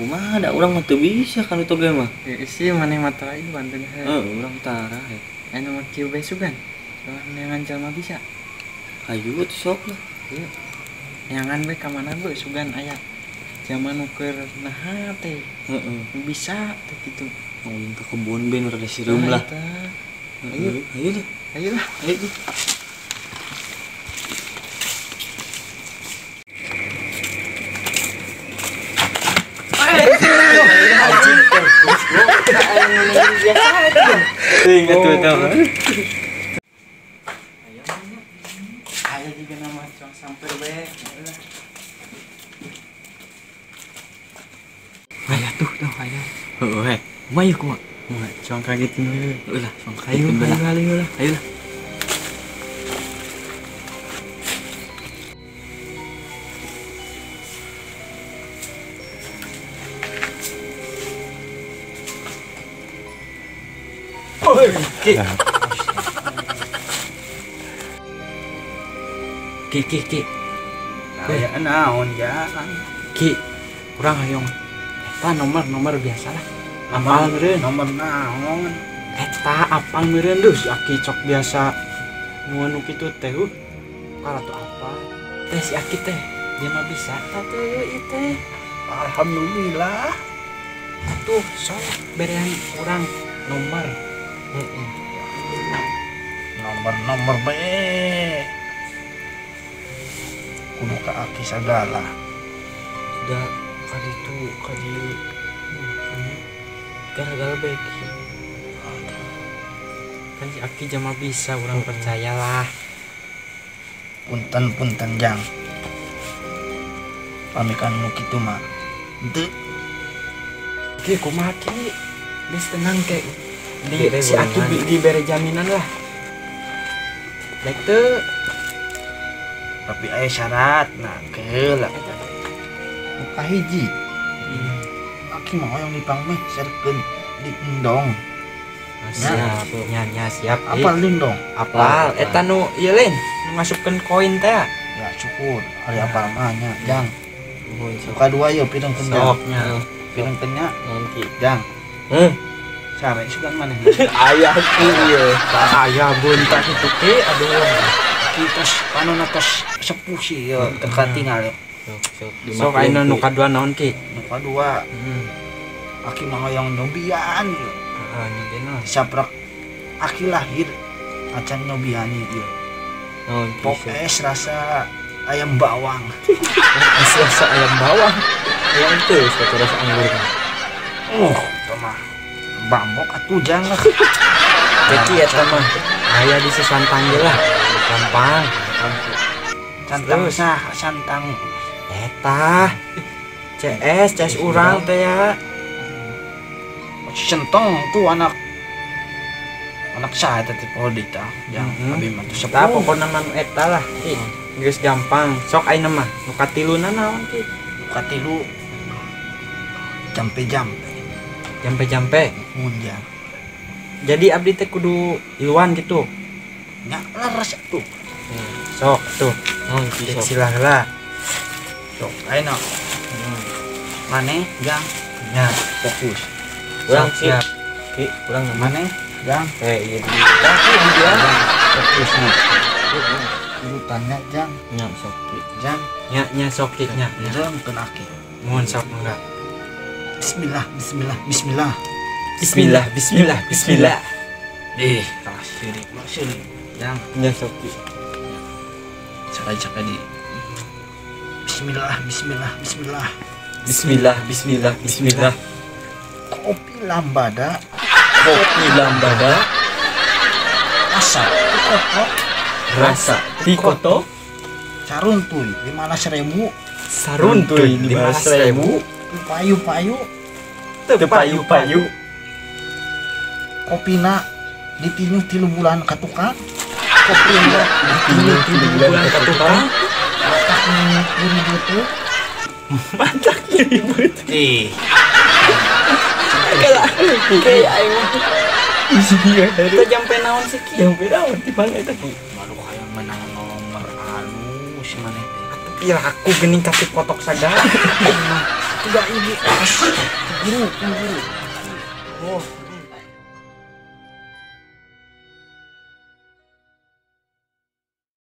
kumaha ada urang mah teu bisa kan itu ge mah. Sih maneh mah tara ieu banten he. Urang tara he. Anu mah kieu bae sugan. Soalnya neangan jalma bisa. Hayu teh sok lah. Ieu. Neangan bae ka mana bae sugan aya. Zaman nu keur naha teh. Heeh. Bisa teh kitu. Ngomong ke kebun ben rada sireum lah. Ayo, ayo lah. Ayolah. Ayo. Ingat tuh tahu. Ayo juga nama cong samper bae. Aya tuh aya. Heuh. Mayu kumaha? Mah cong kaget dulu. Ulah, Cong kayu lah. Ayo lah. Ki. Aya naon ya? Ki, urang hayong eta nomor biasa lah. Apal meureun. Nomor naon? Eta apal meureun deus si Aki cok biasa nu kitu teh. Kala tuh apa? Teh si Aki teh dia mah bisa teh ieu teh. Alhamdulillah. Tuh sok berean urang nomor. Nomor be. Kudu ka Aki sagala. Sudah kali gara-gara baik kan si Aki jama bisa orang percayalah. Punten jang. Pamikan nu kitu mah. Henteu. Ki kumaha Ki? Geus tenang ke. Si Aki dibere jaminan lah. Baik teu. Tapi aya syarat. Nah, keula eta. Nu kahiji. Aki mah hoyong dipang meh serkeun di endong. Siap, nya siap. Apal lindong? Apal eta nu ieu lain, nu ngasupkeun koin teh. Ya syukur, ari apal mah nya, jang. Suka dua yeuh pirengkeun jang. Soknya. Pirengkeun nya, Naon Ki? jang. Sare sugan maneh. Aya Ki ieu. Aya buntak itu Ki, aduh. Kita panonna tos sepuh sih ya teka tinggal. Sok ayeuna nu kadua naon Ki? Nu kadua. Aki mah hoyong nyobian ieu. Heeh, nyobian. Saprak Aki lahir acan nyobian ieu. Naon Pok es rasa ayam bawang. Es rasa ayam bawang. Yang itu satu rasa anggur. Itu mah bambok atuh jangan. Jadi eta mah aya di sesantang ge lah. Gampang. Santang sah, santang. Eta CS urang teh ya. Centong tuh anak saya tadi podi tah yang abi mah teh Tah pokona mah eta lah Ki. Geus gampang. Sok ayeuna mah nu katiluna naon Ki? Katilu jampe-jampe. Jampe-jampe. Munjang. Jadi abdi teh kudu iluan gitu. Nya laras atuh. Sok tuh. Naon Ki? Silah heula. Sok ayeuna. Maneh jang Nya fokus. urang siap. Ki, urang Maneh jang iya tapi dia fokusna. Urutannya jang nya sok Ki. jang Nya sok Ki nya. jang keun Aki. Mohon sok enggak. Bismillah. Bismillah. Kalah seurik. Jang Nya sok Ki. cakap di Bismillah. Bismillah. Kopi lambada Rasa tikoto saruntuy 15.000 saruntuy 15.000 payu teu payu kopina ditinuh 3 bulan ka tukang kopina ditinuh 3 bulan ka tukang matak ribut kayak aing kita jampe naon sih Ki? Jampe naon di mana eta Ki? malu hayang menang nomor anu si maneh teh. Tapi aku geuning kasih kotok sagala. Tidak ibu. Guru. Oh.